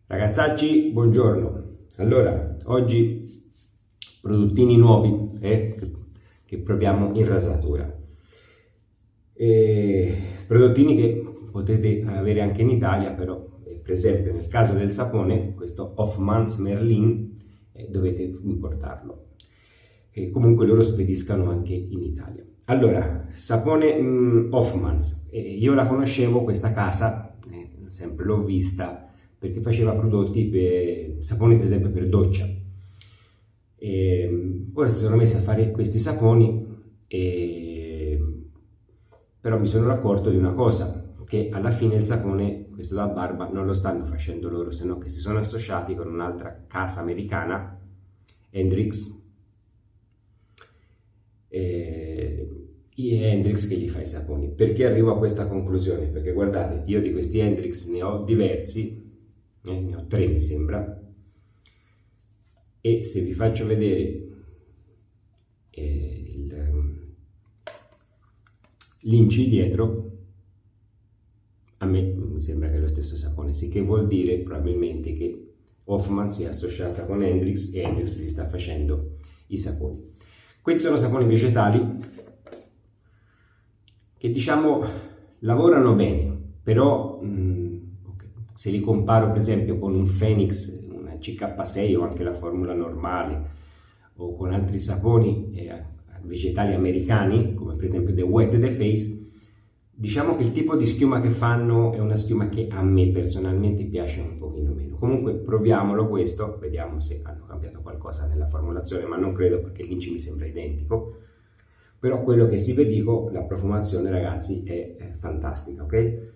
Ragazzacci, buongiorno. Allora, oggi prodottini nuovi che proviamo in rasatura. Prodottini che potete avere anche in Italia, però per esempio nel caso del sapone, questo Hofmanns Merlin, dovete importarlo. Comunque loro spediscano anche in Italia. Allora, sapone Hofmanns, io la conoscevo questa casa, sempre l'ho vista, perché faceva prodotti per saponi per esempio per doccia. Ora si sono messi a fare questi saponi, però mi sono accorto di una cosa, che alla fine il sapone, questo da barba, non lo stanno facendo loro, se no che si sono associati con un'altra casa americana, Hendrix, Hendrix che gli fa i saponi. Perché arrivo a questa conclusione? Perché guardate, io di questi Hendrix ne ho diversi, ne ho 3 mi sembra, e se vi faccio vedere l'inci dietro, a me mi sembra che è lo stesso sapone, sì, che vuol dire probabilmente che Hofmanns è associata con Hendrix e Hendrix gli sta facendo i saponi. Questi sono saponi vegetali che diciamo lavorano bene, però se li comparo per esempio con un Phoenix, una CK6 o anche la formula normale, o con altri saponi vegetali americani, come per esempio The Wet The Face, diciamo che il tipo di schiuma che fanno è una schiuma che a me personalmente piace un pochino meno. Comunque proviamolo questo, vediamo se hanno cambiato qualcosa nella formulazione, ma non credo perché l'inci mi sembra identico. Però quello che sì vi dico, la profumazione ragazzi è fantastica, ok?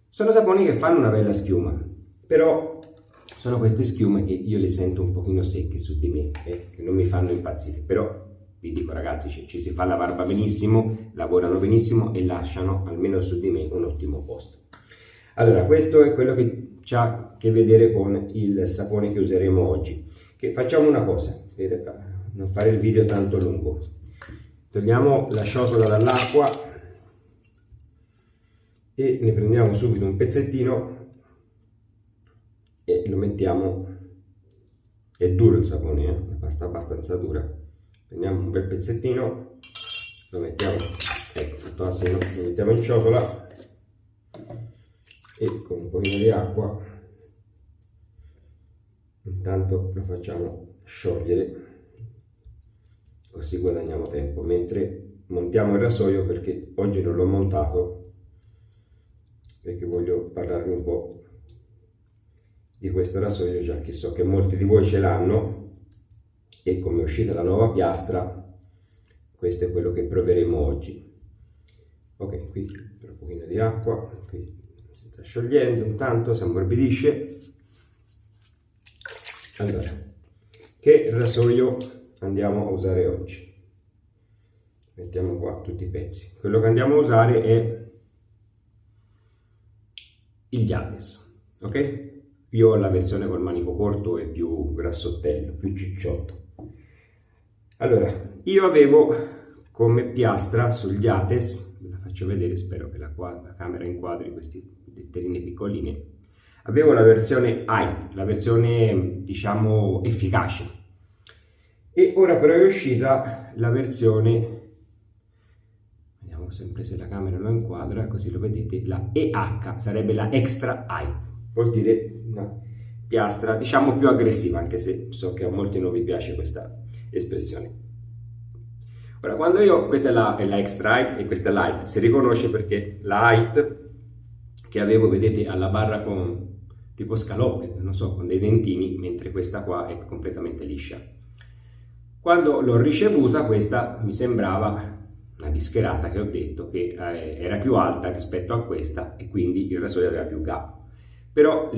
Sono saponi che fanno una bella schiuma, però sono queste schiume che io le sento un pochino secche su di me, che non mi fanno impazzire. Però vi dico ragazzi, ci si fa la barba benissimo, lavorano benissimo e lasciano, almeno su di me, un ottimo posto. Allora, questo è quello che ha a che vedere con il sapone che useremo oggi. Facciamo una cosa, per non fare il video tanto lungo. Togliamo la ciotola dall'acqua e ne prendiamo subito un pezzettino e lo mettiamo. È duro il sapone, la pasta è abbastanza dura. Prendiamo un bel pezzettino, lo mettiamo, ecco, lo mettiamo in ciotola e con un pochino di acqua intanto lo facciamo sciogliere, così guadagniamo tempo mentre montiamo il rasoio, perché oggi non l'ho montato perché voglio parlarvi un po' di questo rasoio, già che so che molti di voi ce l'hanno e come è uscita la nuova piastra, questo è quello che proveremo oggi. Ok, qui per un pochino di acqua, qui si sta sciogliendo, intanto si ammorbidisce. Allora, che rasoio andiamo a usare oggi? Mettiamo qua tutti i pezzi. Quello che andiamo a usare è il Yates, ok? Io ho la versione col manico corto e più grassottello, più cicciotto. Allora, io avevo come piastra sul Yates, ve la faccio vedere, spero che la camera inquadri queste letterine piccoline, avevo la versione Height, la versione diciamo efficace, e ora però è uscita la versione, vediamo sempre se la camera lo inquadra, così lo vedete, la EH, sarebbe la Extra Height, vuol dire una piastra diciamo più aggressiva, anche se so che a molti non vi piace questa espressione. Ora, quando questa è la Extra Height e questa è la Height, si riconosce perché la Height che avevo, vedete, alla barra con tipo scaloppe, non so, con dei dentini, mentre questa qua è completamente liscia. Quando l'ho ricevuta, questa mi sembrava una bischerata, che ho detto che era più alta rispetto a questa e quindi il rasoio aveva più gap. Però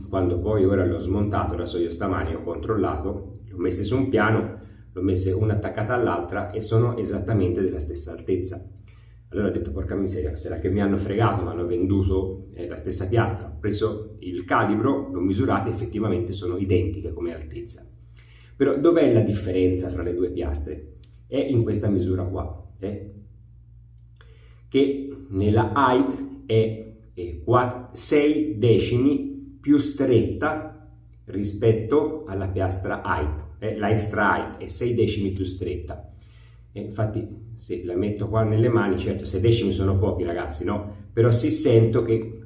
quando poi ora l'ho smontato il rasoio stamani, ho controllato, l'ho messo su un piano, l'ho messe una attaccata all'altra e sono esattamente della stessa altezza. Allora ho detto, porca miseria, sarà che mi hanno fregato, mi hanno venduto la stessa piastra. Ho preso il calibro, l'ho misurato e effettivamente sono identiche come altezza. Però dov'è la differenza tra le due piastre? È in questa misura qua, che nella height è 6 decimi più stretta rispetto alla piastra height, la extra height è 6 decimi più stretta. E infatti se la metto qua nelle mani, certo 6 decimi sono pochi ragazzi, no? Però si sento che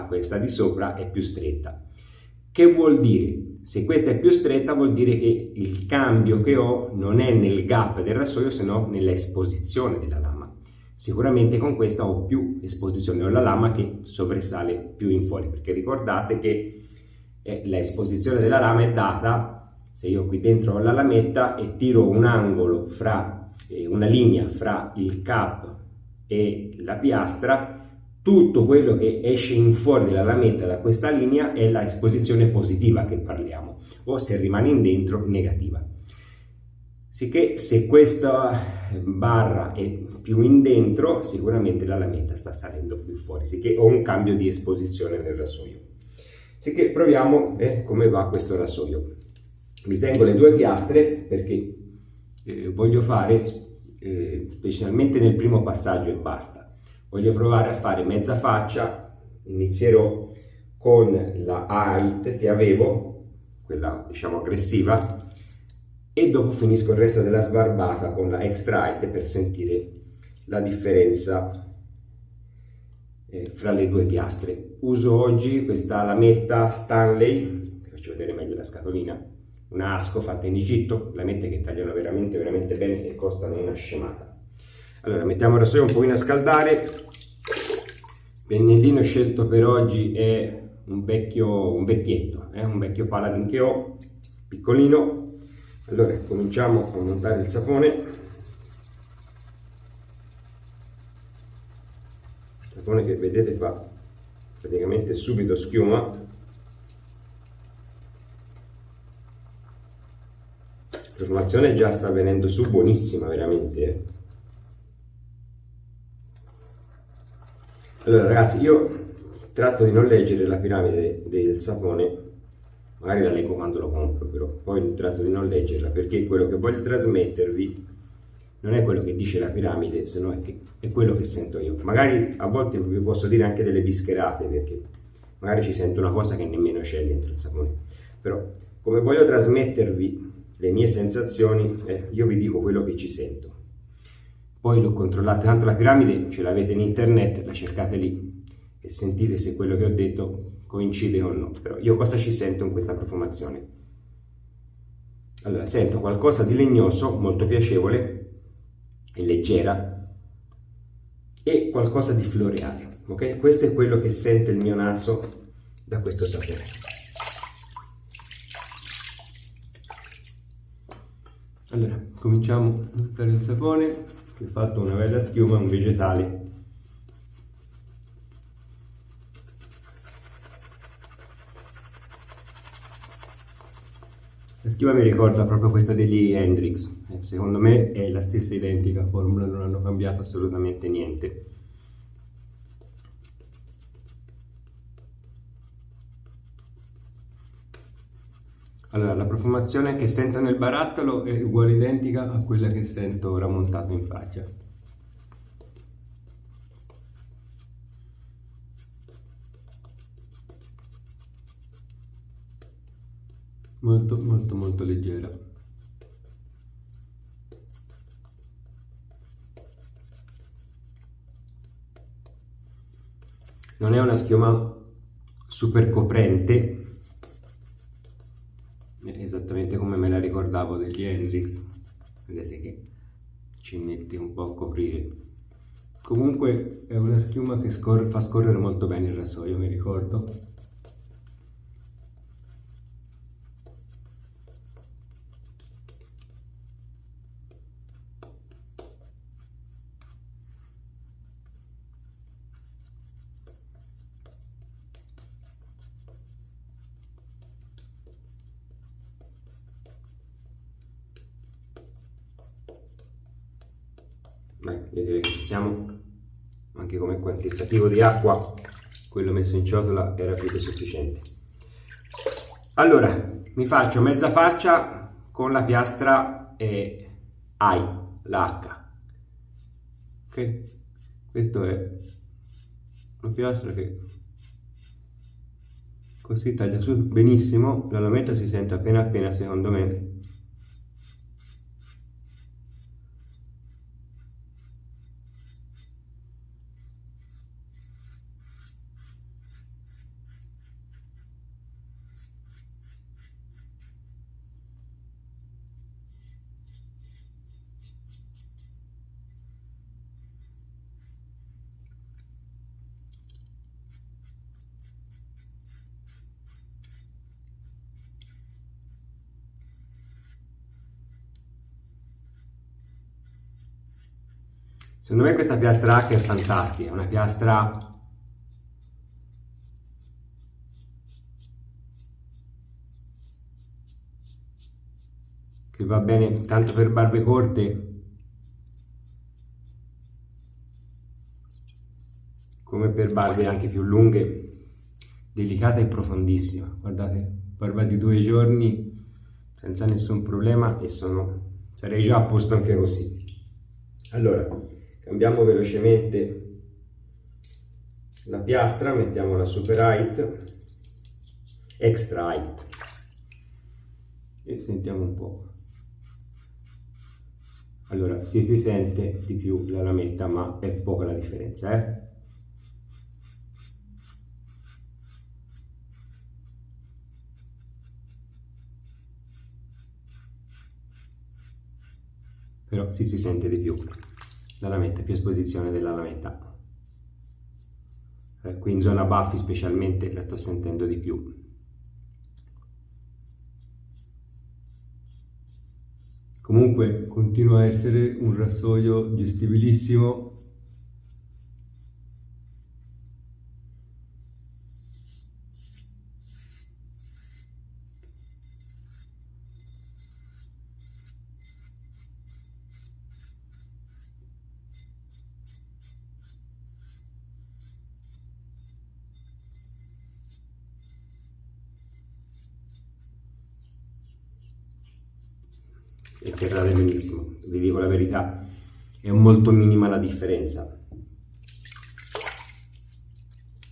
questa di sopra è più stretta. Che vuol dire? Se questa è più stretta vuol dire che il cambio che ho non è nel gap del rasoio, se no nella esposizione della lama. Sicuramente con questa ho più esposizione, ho la lama che sovrisale più in fuori, perché ricordate che la esposizione della lama è data se io qui dentro ho la lametta e tiro un angolo fra una linea fra il cap e la piastra, tutto quello che esce in fuori della lametta da questa linea è la esposizione positiva che parliamo, o se rimane in dentro negativa. Sicché se questa barra è più in dentro, sicuramente la lametta sta salendo più fuori, sicché ho un cambio di esposizione nel rasoio. Sicché proviamo come va questo rasoio. Mi tengo le due piastre perché voglio fare, specialmente nel primo passaggio e basta, voglio provare a fare mezza faccia. Inizierò con la height che avevo, quella diciamo aggressiva, e dopo finisco il resto della sbarbata con la extra height per sentire la differenza fra le due piastre. Uso oggi questa lametta Stanley, vi faccio vedere meglio la scatolina, una Asco fatta in Egitto, lamette che tagliano veramente bene e costano una scemata. Allora mettiamo il rasoio un pochino a scaldare. Il pennellino scelto per oggi è un vecchietto, un vecchio Paladin che ho, piccolino. Allora cominciamo a montare il sapone. Sapone che vedete fa praticamente subito schiuma. La profumazione già sta venendo su buonissima veramente. Allora ragazzi, io tratto di non leggere la piramide del sapone, magari la leggo quando lo compro, però poi tratto di non leggerla perché quello che voglio trasmettervi non è quello che dice la piramide, se no è quello che sento io. Magari a volte vi posso dire anche delle bischerate, perché magari ci sento una cosa che nemmeno c'è dentro il sapone. Però come voglio trasmettervi le mie sensazioni, io vi dico quello che ci sento. Poi lo controllate, tanto la piramide ce l'avete in internet, la cercate lì e sentite se quello che ho detto coincide o no. Però io cosa ci sento in questa profumazione? Allora, sento qualcosa di legnoso, molto piacevole e leggera, e qualcosa di floreale, ok? Questo è quello che sente il mio naso da questo sapore. Allora, cominciamo a buttare il sapone, che ho fatto una bella schiuma, un vegetale. La schiuma mi ricorda proprio questa degli Hendrix, secondo me è la stessa identica formula, non hanno cambiato assolutamente niente. Allora, la profumazione che sento nel barattolo è uguale identica a quella che sento ora montato in faccia. Molto leggera. Non è una schiuma super coprente, esattamente come me la ricordavo degli Hendrix, vedete che ci mette un po' a coprire. Comunque è una schiuma che fa scorrere molto bene il rasoio, mi ricordo. Io direi che ci siamo, anche come quantitativo di acqua quello messo in ciotola era più che sufficiente. Allora mi faccio mezza faccia con la piastra AI, la H, ok? Questo è una piastra che così taglia su benissimo, la lametta si sente appena appena secondo me. Secondo me questa piastra H è fantastica, è una piastra che va bene tanto per barbe corte come per barbe anche più lunghe, delicata e profondissima. Guardate, barba di 2 giorni senza nessun problema e sarei già a posto anche così. Allora, cambiamo velocemente la piastra, mettiamo la super height, extra height e sentiamo un po'. Allora, si sente di più la lametta, ma è poca la differenza, Però si sente di più la lametta, più esposizione della lametta. Qui in zona baffi specialmente la sto sentendo di più. Comunque continua a essere un rasoio gestibilissimo. E terrà benissimo, vi dico la verità, è molto minima la differenza,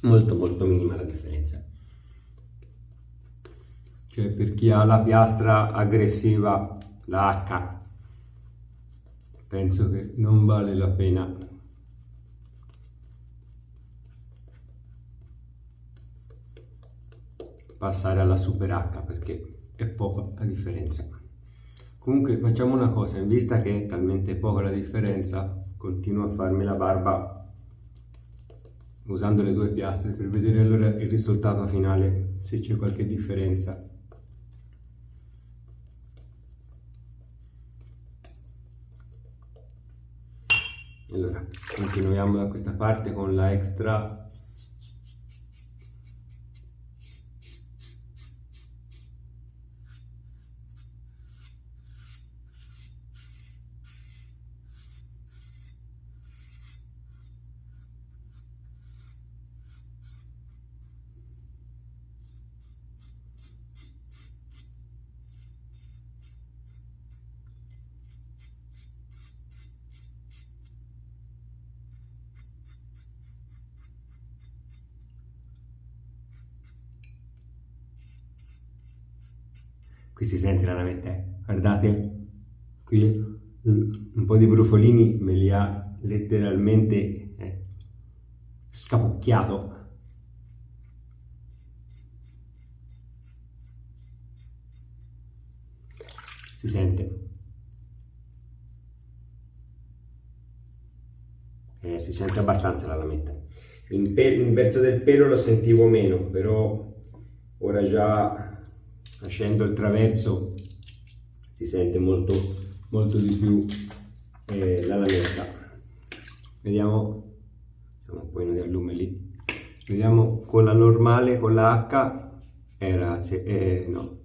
molto minima la differenza, cioè per chi ha la piastra aggressiva, la H, penso che non vale la pena passare alla super H perché è poca la differenza. Comunque facciamo una cosa, in vista che è talmente poca la differenza, continuo a farmi la barba usando le 2 piastre per vedere allora il risultato finale, se c'è qualche differenza. Allora, continuiamo da questa parte con la extra. Qui si sente la lametta, guardate, qui un po' di brufolini me li ha letteralmente scapocchiato. Si sente. Si sente abbastanza la lametta. Il verso del pelo lo sentivo meno, però ora già facendo il traverso si sente molto di più la lametta. Vediamo, siamo un po' di allume lì, vediamo con la normale, con la H no,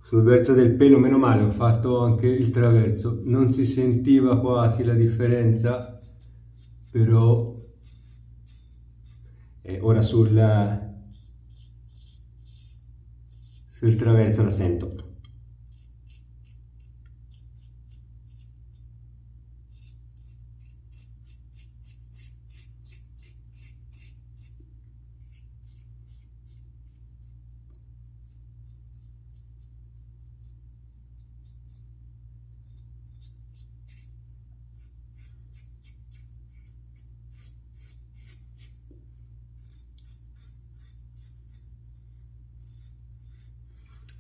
sul verso del pelo meno male ho fatto anche il traverso, non si sentiva quasi la differenza, però ora sul traverso la sento.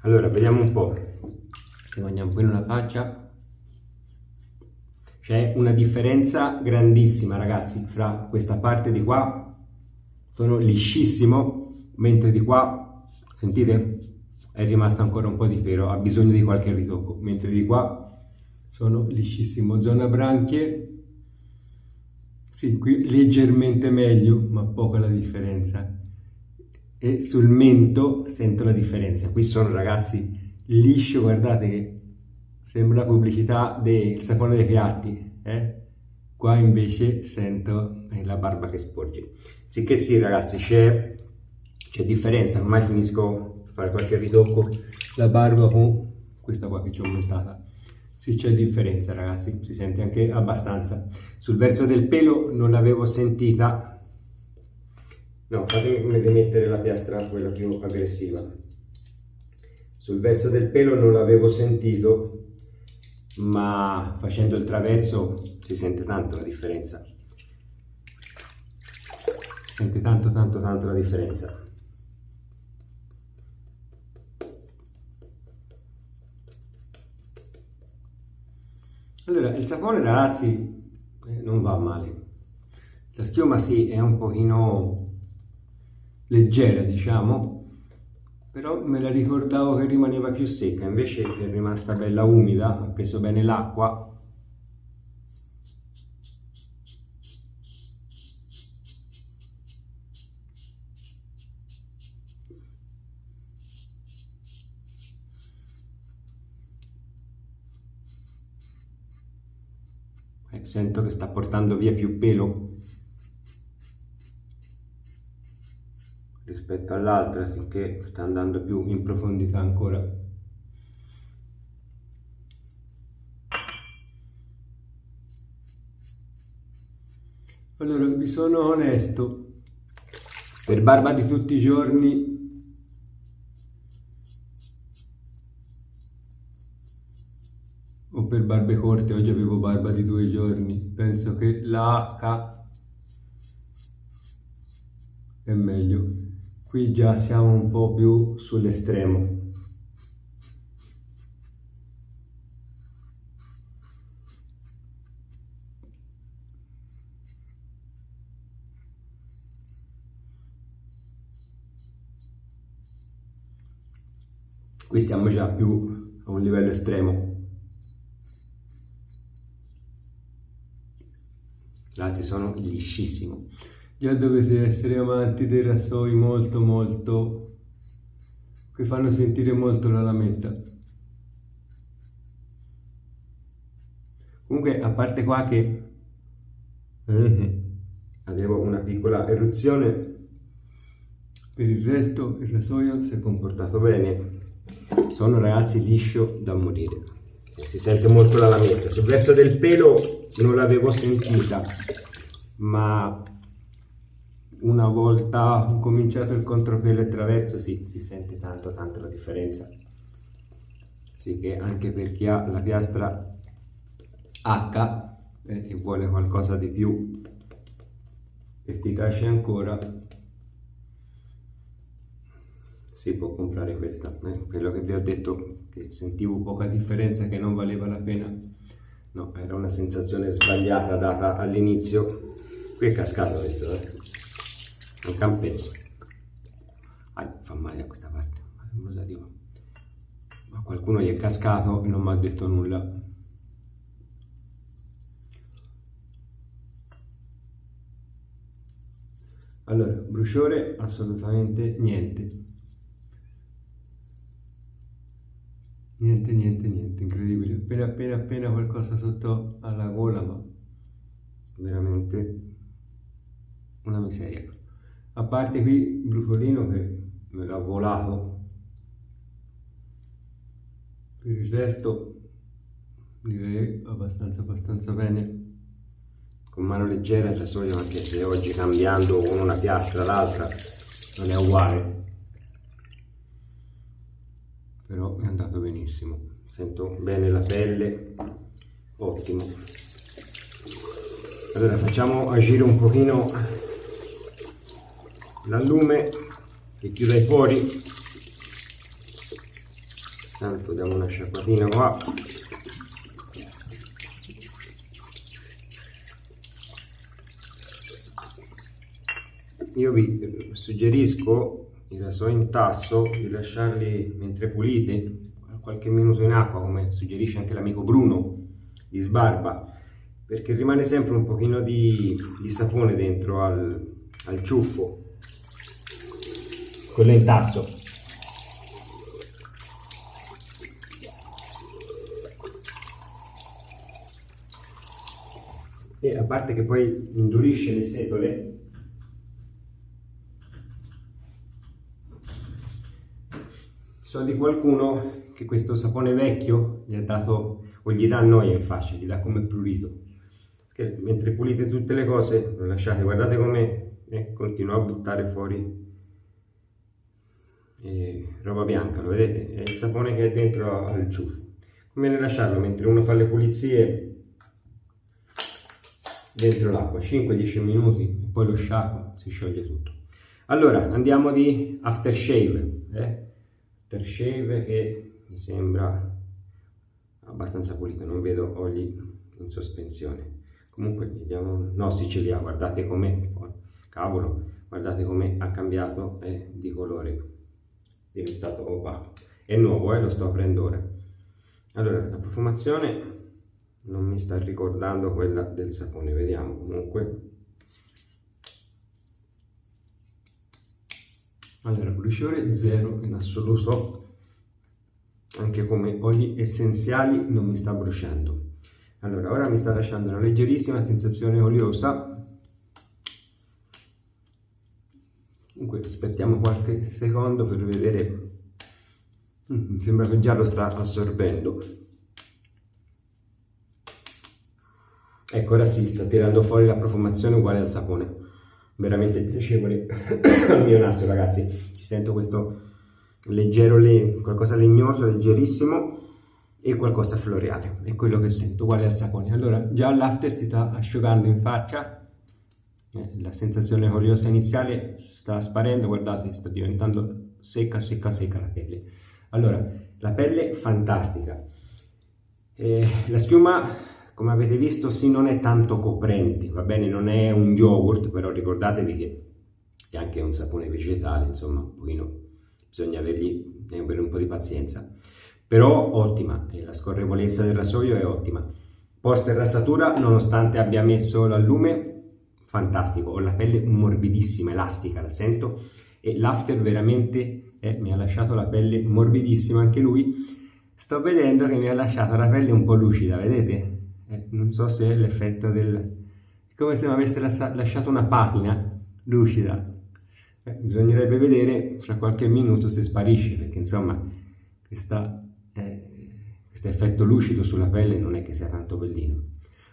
Allora, vediamo un po'. Ci mangiamo un po' nella faccia. C'è una differenza grandissima, ragazzi, fra questa parte di qua, sono liscissimo, mentre di qua, sentite? È rimasta ancora un po' di pelo, ha bisogno di qualche ritocco, mentre di qua sono liscissimo. Zona branchie, sì, qui leggermente meglio, ma poca la differenza. E sul mento sento la differenza. Qui sono, ragazzi, liscio, guardate che sembra la pubblicità del sapone dei piatti, Qua invece sento la barba che sporge. Sì che sì, ragazzi, c'è differenza. Ormai finisco per fare qualche ritocco, la barba con questa qua che ci ho montata. Sì, c'è differenza, ragazzi, si sente anche abbastanza. Sul verso del pelo non l'avevo sentita. No, fatemi rimettere la piastra, quella più aggressiva. Sul verso del pelo non l'avevo sentito, ma facendo il traverso si sente tanto la differenza. Si sente tanto la differenza. Allora, il sapone, ragazzi, non va male. La schiuma sì, è un pochino leggera, diciamo, però me la ricordavo che rimaneva più secca, invece è rimasta bella umida, ha preso bene l'acqua. Sento che sta portando via più pelo rispetto all'altra, finché sta andando più in profondità ancora. Allora, vi sono onesto, per barba di tutti i giorni o per barbe corte, oggi avevo barba di 2 giorni, penso che la H è meglio. Qui già siamo un po' più sull'estremo. Qui siamo già più a un livello estremo. Ragazzi, sono liscissimo. Già dovete essere amanti dei rasoi molto che fanno sentire molto la lametta. Comunque, a parte qua che avevo una piccola eruzione, per il resto il rasoio si è comportato bene. Sono, ragazzi, liscio da morire. Si sente molto la lametta. Sul verso del pelo non l'avevo sentita, ma una volta cominciato il contropelo e traverso sì, si sente tanto la differenza. Sì, che anche per chi ha la piastra H e vuole qualcosa di più efficace ancora, si può comprare questa. Quello che vi ho detto, che sentivo poca differenza, che non valeva la pena, no, era una sensazione sbagliata data all'inizio. Qui è cascato questo, manca un pezzo. Fa male da questa parte, ma qualcuno gli è cascato e non mi ha detto nulla. Allora, bruciore assolutamente niente. Niente, incredibile. Appena qualcosa sotto alla gola, ma veramente una miseria. A parte qui il brufolino che me l'ha volato, per il resto direi abbastanza bene. Con mano leggera il rasoio, anche se oggi cambiando con una piastra l'altra non è uguale, però è andato benissimo. Sento bene la pelle, ottimo. Allora facciamo agire un pochino l'allume che chiuda i pori. Tanto diamo una sciacquatina qua. Io vi suggerisco i rasoi in tasso di lasciarli mentre pulite qualche minuto in acqua, come suggerisce anche l'amico Bruno di Sbarba, perché rimane sempre un pochino di sapone dentro al ciuffo, quello in tasso. E a parte che poi indurisce le setole, so di qualcuno che questo sapone vecchio gli ha dato, o gli dà noia in faccia, gli dà come prurito. Perché mentre pulite tutte le cose, lo lasciate, guardate come continua a buttare fuori roba bianca, lo vedete? È il sapone che è dentro al ciuffo. Come lasciarlo mentre uno fa le pulizie dentro l'acqua, 5-10 minuti, e poi lo sciacqua, si scioglie tutto. Allora, andiamo di aftershave. Aftershave che mi sembra abbastanza pulito, non vedo oli in sospensione. Comunque vediamo, no, sì, ce li ha, guardate com'è, cavolo, guardate come ha cambiato di colore, è diventato opaco. È nuovo, lo sto aprendo ora. Allora, la profumazione non mi sta ricordando quella del sapone, vediamo. Comunque, allora, bruciore zero in assoluto, anche come oli essenziali non mi sta bruciando. Allora, ora mi sta lasciando una leggerissima sensazione oliosa. Comunque aspettiamo qualche secondo per vedere. Mi sembra che già lo sta assorbendo. Ecco, ora si sta tirando fuori la profumazione uguale al sapone. Veramente piacevole al mio naso, ragazzi. Ci sento questo leggero, qualcosa legnoso, leggerissimo, e qualcosa floreale. È quello che sento, uguale al sapone. Allora, già l'after si sta asciugando in faccia. La sensazione oliosa iniziale sta sparendo, guardate, sta diventando secca la pelle. Allora, la pelle fantastica. La schiuma, come avete visto, sì, non è tanto coprente, va bene, non è un yogurt, però ricordatevi che è anche un sapone vegetale, insomma, un pochino bisogna avere un po' di pazienza. Però ottima, e la scorrevolezza del rasoio è ottima. Post rassatura, nonostante abbia messo l'allume, fantastico, ho la pelle morbidissima, elastica, la sento, e l'after veramente mi ha lasciato la pelle morbidissima anche lui. Sto vedendo che mi ha lasciato la pelle un po' lucida, vedete? Non so se è l'effetto come se mi avesse lasciato una patina lucida. Bisognerebbe vedere fra qualche minuto se sparisce, perché insomma questo effetto lucido sulla pelle non è che sia tanto bellino,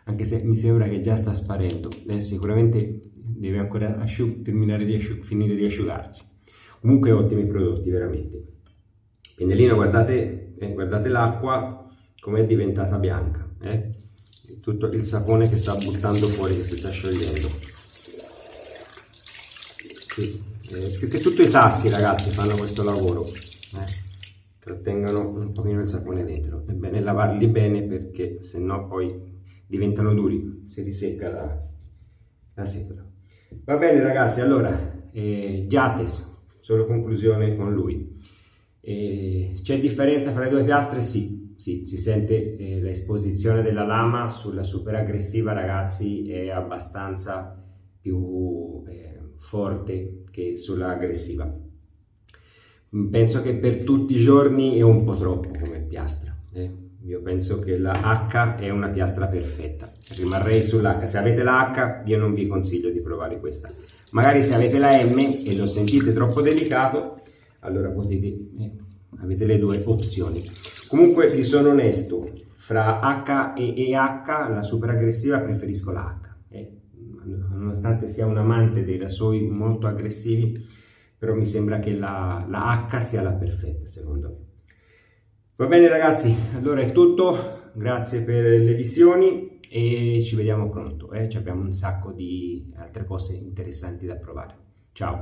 anche se mi sembra che già sta sparendo. Sicuramente deve ancora finire di asciugarsi. Comunque ottimi prodotti, veramente. Pennellino, guardate l'acqua come è diventata bianca, tutto il sapone che sta buttando fuori, che si sta sciogliendo. Sì. Più che tutto i tassi, ragazzi, fanno questo lavoro, trattengono un pochino il sapone dentro. È bene lavarli bene, perché se no poi diventano duri, si risecca la setola. Va bene, ragazzi, allora Giates, solo conclusione con lui. C'è differenza fra le due piastre? Sì, si sente l'esposizione della lama sulla super aggressiva, ragazzi, è abbastanza più forte che sulla aggressiva. Penso che per tutti i giorni è un po' troppo come piastra. Io penso che la H è una piastra perfetta, rimarrei sull'H. Se avete la H, io non vi consiglio di provare questa. Magari se avete la M e lo sentite troppo delicato, allora avete le due opzioni. Comunque vi sono onesto, fra H e EH, la super aggressiva, preferisco la H. Nonostante sia un amante dei rasoi molto aggressivi, però mi sembra che la H sia la perfetta, secondo me. Va bene, ragazzi, allora è tutto, grazie per le visioni e ci vediamo pronto. Abbiamo un sacco di altre cose interessanti da provare. Ciao!